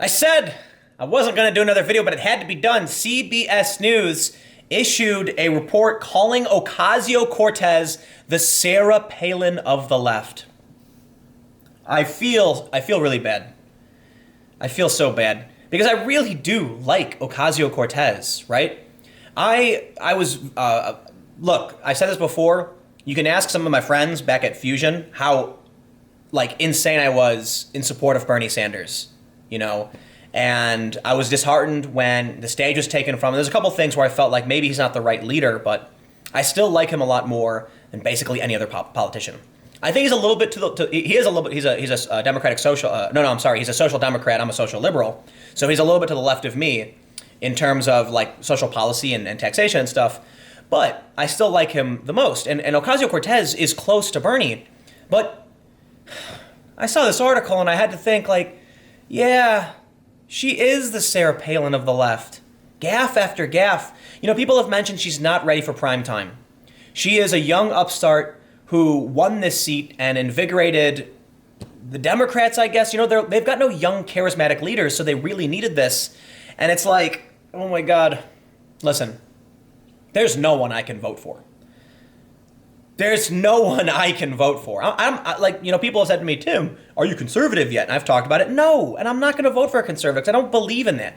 I said I wasn't going to do another video, but it had to be done. CBS News issued a report calling Ocasio-Cortez the Sarah Palin of the left. I feel really bad. I feel so bad because I really do like Ocasio-Cortez, right? Look, I said this before. You can ask some of my friends back at Fusion how insane I was in support of Bernie Sanders, and I was disheartened when the stage was taken from him. There's a couple things where I felt like maybe he's not the right leader, but I still like him a lot more than basically any other politician. I think he's a little bit he's a democratic social, he's a social democrat, I'm a social liberal. So he's a little bit to the left of me in terms of social policy and taxation and stuff, but I still like him the most. And Ocasio-Cortez is close to Bernie, but I saw this article and I had to think yeah, she is the Sarah Palin of the left. Gaffe after gaffe. People have mentioned she's not ready for prime time. She is a young upstart who won this seat and invigorated the Democrats, I guess. They've got no young, charismatic leaders, so they really needed this. And it's oh my God. Listen, there's no one I can vote for. There's no one I can vote for. People have said to me, Tim, are you conservative yet? And I've talked about it. No, and I'm not going to vote for a conservative because I don't believe in that.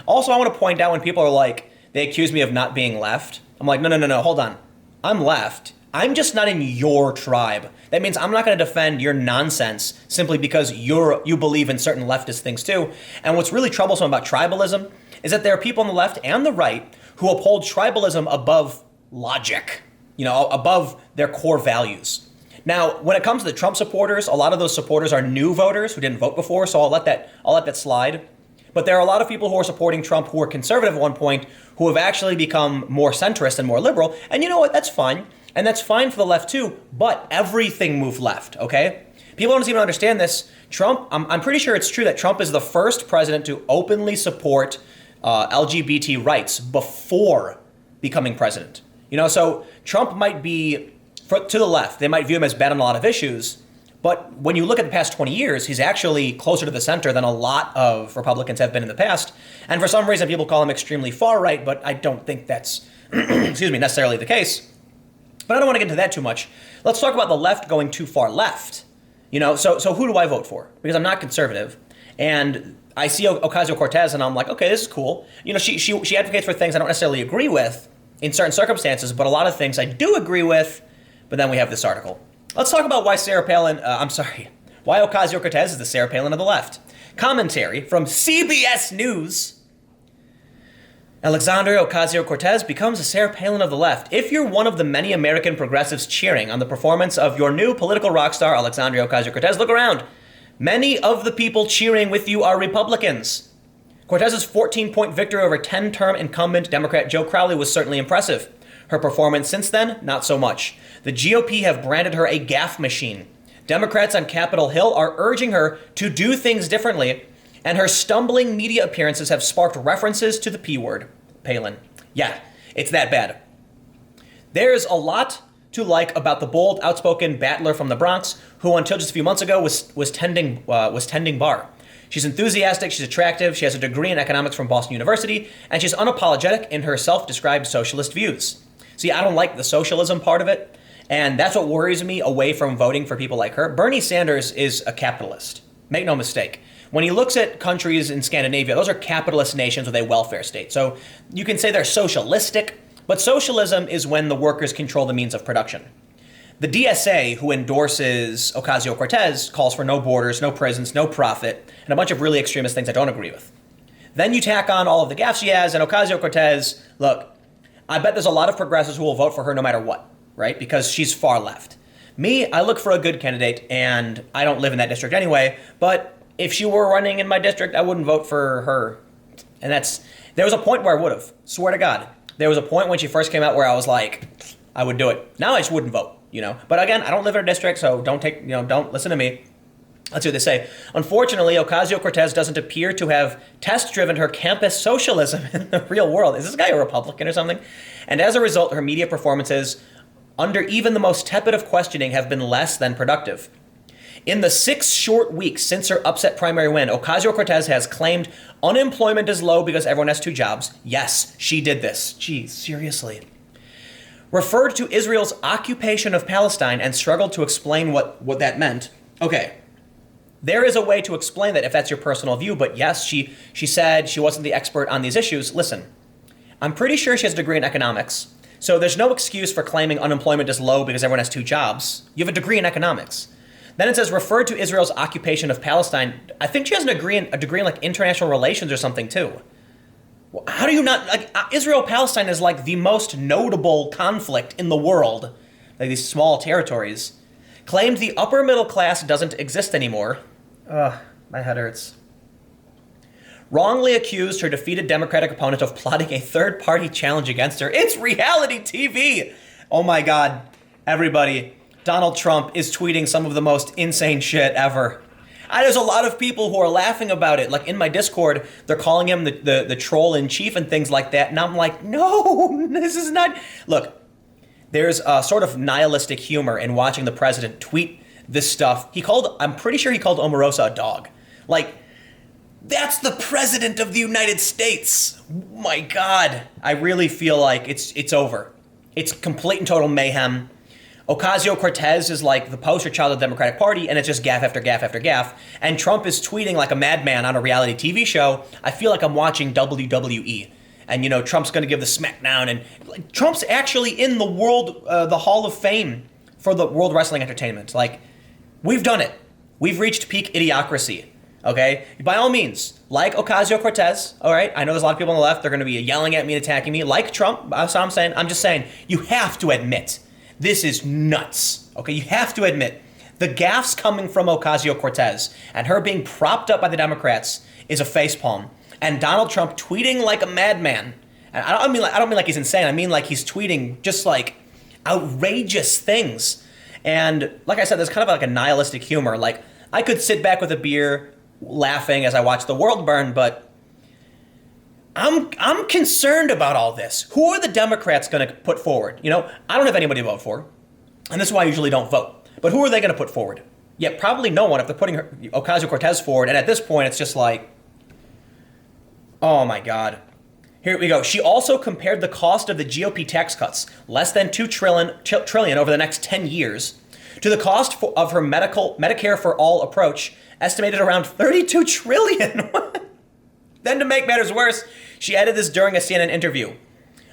Also, I want to point out when people are they accuse me of not being left. I'm no, hold on. I'm left. I'm just not in your tribe. That means I'm not going to defend your nonsense simply because you believe in certain leftist things too. And what's really troublesome about tribalism is that there are people on the left and the right who uphold tribalism above logic, above their core values. Now, when it comes to the Trump supporters, a lot of those supporters are new voters who didn't vote before, so I'll let that slide. But there are a lot of people who are supporting Trump who were conservative at one point who have actually become more centrist and more liberal. And you know what? That's fine. And that's fine for the left too, but everything moved left, okay? People don't even understand this. Trump, I'm pretty sure it's true that Trump is the first president to openly support LGBT rights before becoming president. So Trump might be to the left. They might view him as bad on a lot of issues. But when you look at the past 20 years, he's actually closer to the center than a lot of Republicans have been in the past. And for some reason, people call him extremely far right, but I don't think that's necessarily the case. But I don't want to get into that too much. Let's talk about the left going too far left. So who do I vote for? Because I'm not conservative. And I see Ocasio-Cortez and I'm like, okay, this is cool. She advocates for things I don't necessarily agree with in certain circumstances, but a lot of things I do agree with. But then we have this article. Let's talk about why why Ocasio-Cortez is the Sarah Palin of the left. Commentary from CBS News. Alexandria Ocasio-Cortez becomes a Sarah Palin of the left. If you're one of the many American progressives cheering on the performance of your new political rock star, Alexandria Ocasio-Cortez, look around. Many of the people cheering with you are Republicans. Cortez's 14-point victory over 10-term incumbent Democrat Joe Crowley was certainly impressive. Her performance since then, not so much. The GOP have branded her a gaffe machine. Democrats on Capitol Hill are urging her to do things differently, and her stumbling media appearances have sparked references to the P word, Palin. Yeah, it's that bad. There's a lot to like about the bold, outspoken battler from the Bronx, who until just a few months ago was tending bar. She's enthusiastic, she's attractive, she has a degree in economics from Boston University, and she's unapologetic in her self-described socialist views. See, I don't like the socialism part of it, and that's what worries me away from voting for people like her. Bernie Sanders is a capitalist. Make no mistake. When he looks at countries in Scandinavia, those are capitalist nations with a welfare state. So you can say they're socialistic, but socialism is when the workers control the means of production. The DSA, who endorses Ocasio-Cortez, calls for no borders, no prisons, no profit, and a bunch of really extremist things I don't agree with. Then you tack on all of the gaffes she has, and Ocasio-Cortez, look, I bet there's a lot of progressives who will vote for her no matter what, right? Because she's far left. Me, I look for a good candidate, and I don't live in that district anyway, but if she were running in my district, I wouldn't vote for her. And there was a point where I would have, swear to God. There was a point when she first came out where I was like, I would do it. Now I just wouldn't vote, But again, I don't live in a district, so don't listen to me. Let's see what they say. Unfortunately, Ocasio-Cortez doesn't appear to have test-driven her campus socialism in the real world. Is this guy a Republican or something? And as a result, her media performances, under even the most tepid of questioning, have been less than productive. In the 6 short weeks since her upset primary win, Ocasio-Cortez has claimed unemployment is low because everyone has 2 jobs. Yes, she did this. Geez, seriously. Referred to Israel's occupation of Palestine and struggled to explain what that meant. Okay, there is a way to explain that if that's your personal view, but yes, she said she wasn't the expert on these issues. Listen, I'm pretty sure she has a degree in economics, so there's no excuse for claiming unemployment is low because everyone has 2 jobs. You have a degree in economics. Then it says referred to Israel's occupation of Palestine. I think she has a degree in like international relations or something too. How do you not, like, Israel-Palestine is like the most notable conflict in the world, like these small territories. Claimed the upper middle class doesn't exist anymore. Ugh, my head hurts. Wrongly accused her defeated Democratic opponent of plotting a third-party challenge against her. It's reality TV! Oh my God, everybody, Donald Trump is tweeting some of the most insane shit ever. There's a lot of people who are laughing about it. Like in my Discord, they're calling him the troll in chief and things like that. And I'm like, no, this is not. Look, there's a sort of nihilistic humor in watching the president tweet this stuff. I'm pretty sure he called Omarosa a dog. Like, that's the president of the United States. My God, I really feel like it's over. It's complete and total mayhem. Ocasio-Cortez is like the poster child of the Democratic Party, and it's just gaffe after gaffe after gaffe. And Trump is tweeting like a madman on a reality TV show. I feel like I'm watching WWE. And, you know, Trump's going to give the smackdown. And like, Trump's actually in the Hall of Fame for the World Wrestling Entertainment. Like, we've done it. We've reached peak idiocracy. Okay? By all means, like Ocasio-Cortez, all right? I know there's a lot of people on the left. They're going to be yelling at me and attacking me. Like Trump, that's what I'm saying. I'm just saying, you have to admit, this is nuts, okay? You have to admit, the gaffes coming from Ocasio-Cortez and her being propped up by the Democrats is a facepalm. And Donald Trump tweeting like a madman. And I don't mean like he's insane. I mean like he's tweeting just like outrageous things. And like I said, there's kind of like a nihilistic humor. Like I could sit back with a beer laughing as I watch the world burn, but I'm concerned about all this. Who are the Democrats going to put forward? You know, I don't have anybody to vote for, and this is why I usually don't vote. But who are they going to put forward? Yeah, probably no one if they're putting Ocasio-Cortez forward. And at this point, it's just like, oh my God. Here we go. She also compared the cost of the GOP tax cuts, less than $2 trillion over the next 10 years, to the cost of her Medicare for All approach, estimated around $32 trillion. Then to make matters worse, she added this during a CNN interview.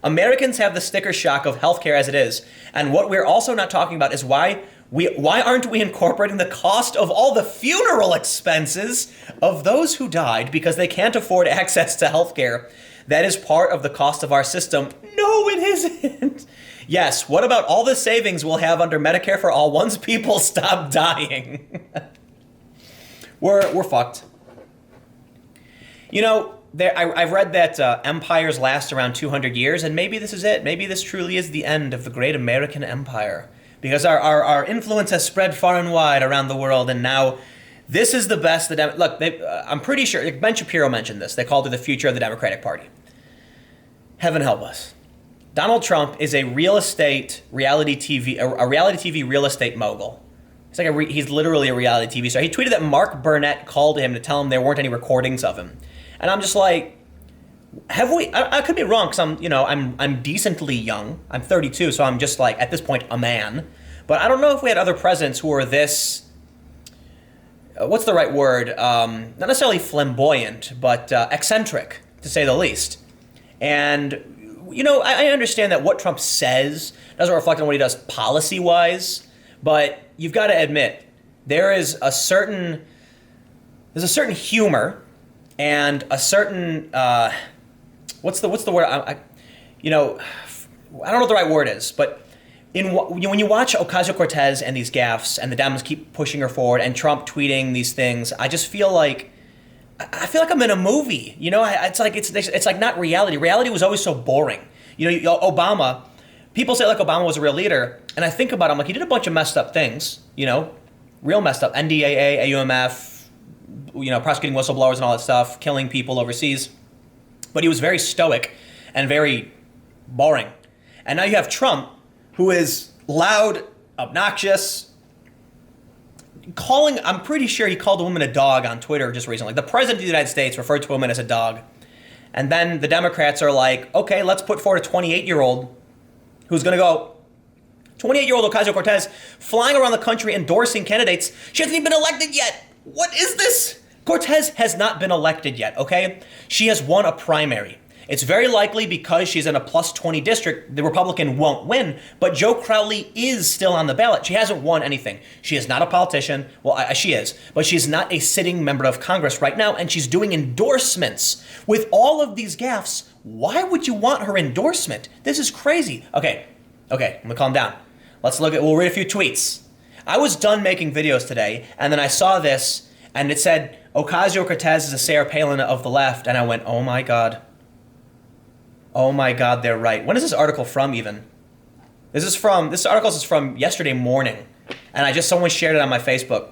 Americans have the sticker shock of healthcare as it is, and what we're also not talking about is why aren't we incorporating the cost of all the funeral expenses of those who died because they can't afford access to healthcare? That is part of the cost of our system. No, it isn't. Yes, what about all the savings we'll have under Medicare for All once people stop dying? We're fucked. You know, I've read that empires last around 200 years, and maybe this is it. Maybe this truly is the end of the great American empire. Because our influence has spread far and wide around the world, and now this is the best. Look, I'm pretty sure, Ben Shapiro mentioned this. They called it the future of the Democratic Party. Heaven help us. Donald Trump is a reality TV real estate mogul. He's literally a reality TV star. He tweeted that Mark Burnett called him to tell him there weren't any recordings of him. And I'm just like, have we? I could be wrong because I'm decently young. I'm 32, so I'm just like at this point a man. But I don't know if we had other presidents who were this. What's the right word? Not necessarily flamboyant, but eccentric, to say the least. And you know, I understand that what Trump says doesn't reflect on what he does policy-wise, but you've got to admit there's a certain humor. And a certain, what's the word? I don't know what the right word is, but when you watch Ocasio-Cortez and these gaffes, and the Dems keep pushing her forward, and Trump tweeting these things, I just feel like I'm in a movie. You know, it's like not reality. Reality was always so boring. You know, Obama. People say like Obama was a real leader, and I think about him like he did a bunch of messed up things. You know, real messed up. NDAA, AUMF. You know, prosecuting whistleblowers and all that stuff, killing people overseas. But he was very stoic and very boring. And now you have Trump, who is loud, obnoxious, I'm pretty sure he called a woman a dog on Twitter just recently. The president of the United States referred to a woman as a dog. And then the Democrats are like, okay, let's put forward a 28-year-old who's going to go, 28-year-old Ocasio-Cortez flying around the country endorsing candidates. She hasn't even been elected yet. What is this? Cortez has not been elected yet, okay? She has won a primary. It's very likely because she's in a plus 20 district, the Republican won't win, but Joe Crowley is still on the ballot. She hasn't won anything. She is not a politician. Well, she is, but she's not a sitting member of Congress right now, and she's doing endorsements. With all of these gaffes, why would you want her endorsement? This is crazy. Okay, I'm gonna calm down. We'll read a few tweets. I was done making videos today, and then I saw this, and it said, Ocasio-Cortez is a Sarah Palin of the left, and I went, oh my God. Oh my God, they're right. When is this article from even? This article is from yesterday morning, and someone shared it on my Facebook.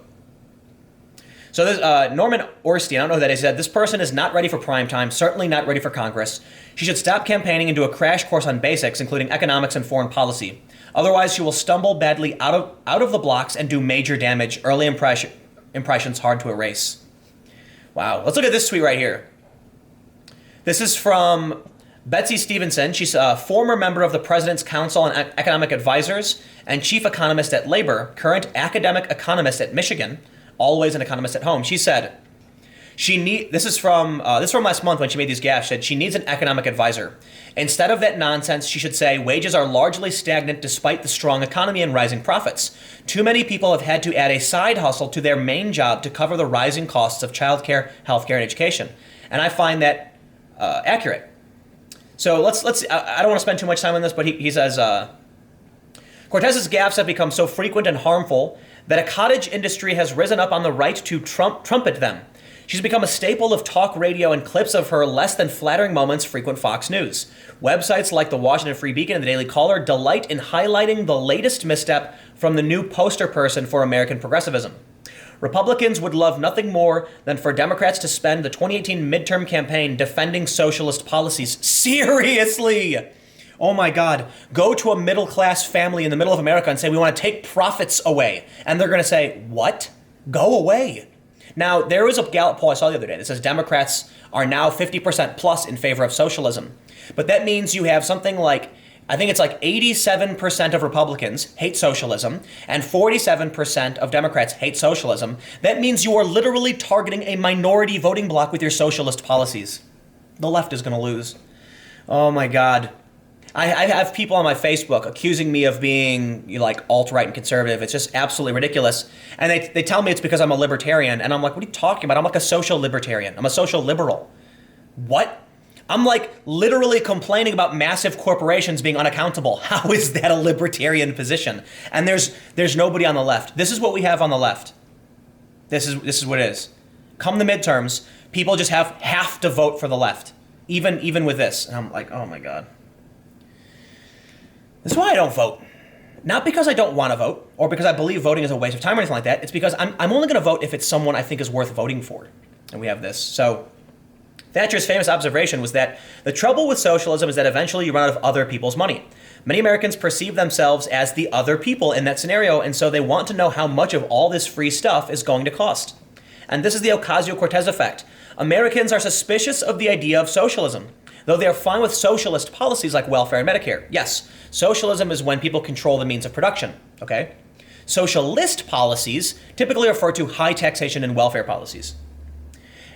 So this, Norman Orstein, I don't know who that is, said, this person is not ready for prime time, certainly not ready for Congress. She should stop campaigning and do a crash course on basics, including economics and foreign policy. Otherwise, she will stumble badly out of the blocks and do major damage. Early impressions hard to erase. Wow. Let's look at this tweet right here. This is from Betsy Stevenson. She's a former member of the President's Council on Economic Advisors and chief economist at Labor, current academic economist at Michigan, always an economist at home. She said, this is from last month when she made these gaffes, she said she needs an economic advisor. Instead of that nonsense, she should say wages are largely stagnant despite the strong economy and rising profits. Too many people have had to add a side hustle to their main job to cover the rising costs of childcare, healthcare, and education. And I find that accurate. So let's. I don't want to spend too much time on this, but he says, Cortez's gaffes have become so frequent and harmful that a cottage industry has risen up on the right to trumpet them. She's become a staple of talk radio, and clips of her less than flattering moments frequent Fox News. Websites like the Washington Free Beacon and the Daily Caller delight in highlighting the latest misstep from the new poster person for American progressivism. Republicans would love nothing more than for Democrats to spend the 2018 midterm campaign defending socialist policies. Seriously! Oh my God. Go to a middle-class family in the middle of America and say, we want to take profits away. And they're going to say, what? Go away. Now, there was a Gallup poll I saw the other day that says Democrats are now 50% plus in favor of socialism. But that means you have something like, I think it's like 87% of Republicans hate socialism and 47% of Democrats hate socialism. That means you are literally targeting a minority voting bloc with your socialist policies. The left is going to lose. Oh my God. I have people on my Facebook accusing me of being like alt-right and conservative. It's just absolutely ridiculous. And they tell me it's because I'm a libertarian. And I'm like, what are you talking about? I'm like a social libertarian. I'm a social liberal. What? I'm like literally complaining about massive corporations being unaccountable. How is that a libertarian position? And there's nobody on the left. This is what we have on the left. This is what it is. Come the midterms, people just have to vote for the left. Even with this. And I'm like, oh my God. This is why I don't vote. Not because I don't want to vote or because I believe voting is a waste of time or anything like that. It's because I'm only going to vote if it's someone I think is worth voting for. And we have this. So Thatcher's famous observation was that the trouble with socialism is that eventually you run out of other people's money. Many Americans perceive themselves as the other people in that scenario, and so they want to know how much of all this free stuff is going to cost. And this is the Ocasio-Cortez effect. Americans are suspicious of the idea of socialism, though they are fine with socialist policies like welfare and Medicare. Yes, socialism is when people control the means of production, okay? Socialist policies typically refer to high taxation and welfare policies.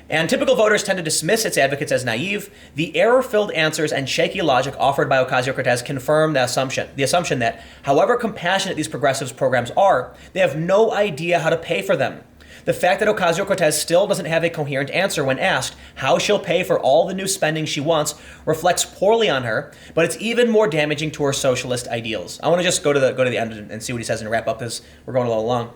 And typical voters tend to dismiss its advocates as naive. The error-filled answers and shaky logic offered by Ocasio-Cortez confirm the assumption that however compassionate these progressives' programs are, they have no idea how to pay for them. The fact that Ocasio-Cortez still doesn't have a coherent answer when asked how she'll pay for all the new spending she wants reflects poorly on her, but it's even more damaging to her socialist ideals. I want to just go to the end and see what he says and wrap up this. We're going a little long.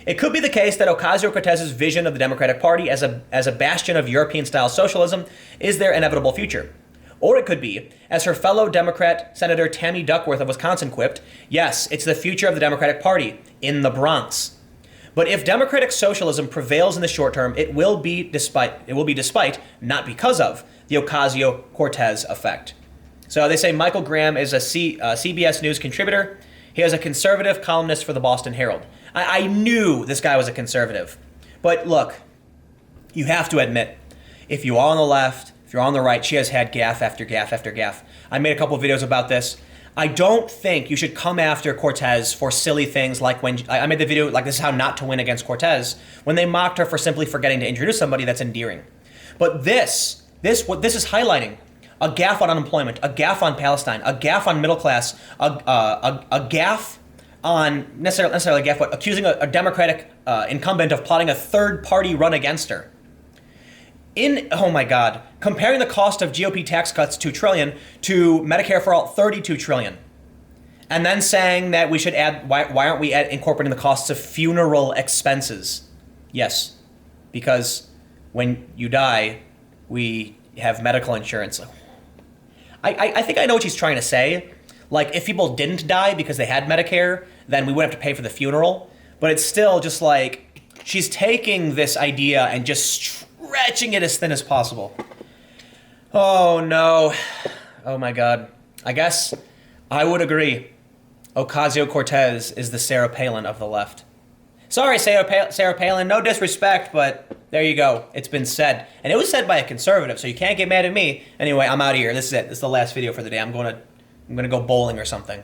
It could be the case that Ocasio-Cortez's vision of the Democratic Party as a bastion of European-style socialism is their inevitable future. Or it could be, as her fellow Democrat Senator Tammy Duckworth of Wisconsin quipped, yes, it's the future of the Democratic Party in the Bronx. But if democratic socialism prevails in the short term, it will be despite, not because of, the Ocasio-Cortez effect. So they say Michael Graham is a CBS News contributor. He is a conservative columnist for the Boston Herald. I knew this guy was a conservative. But look, you have to admit, if you are on the left, if you're on the right, she has had gaffe after gaffe after gaffe. I made a couple of videos about this. I don't think you should come after Cortez for silly things like when I made the video like this is how not to win against Cortez, when they mocked her for simply forgetting to introduce somebody that's endearing. But what this is highlighting, a gaffe on unemployment, a gaffe on Palestine, a gaffe on middle class, a gaffe on necessarily a gaffe, but accusing a Democratic incumbent of plotting a third party run against her. Oh my God, comparing the cost of GOP tax cuts, $2 trillion, to Medicare for all, $32 trillion. And then saying that we should add, why aren't we incorporating the costs of funeral expenses? Yes, because when you die, we have medical insurance. I think I know what she's trying to say. Like, if people didn't die because they had Medicare, then we wouldn't have to pay for the funeral. But it's still just like, she's taking this idea and just stretching it as thin as possible. Oh no. Oh my God. I guess I would agree. Ocasio-Cortez is the Sarah Palin of the left. Sorry, Sarah Palin, no disrespect, but there you go. It's been said. And it was said by a conservative, so you can't get mad at me. Anyway, I'm out of here. This is it. This is the last video for the day. I'm gonna go bowling or something.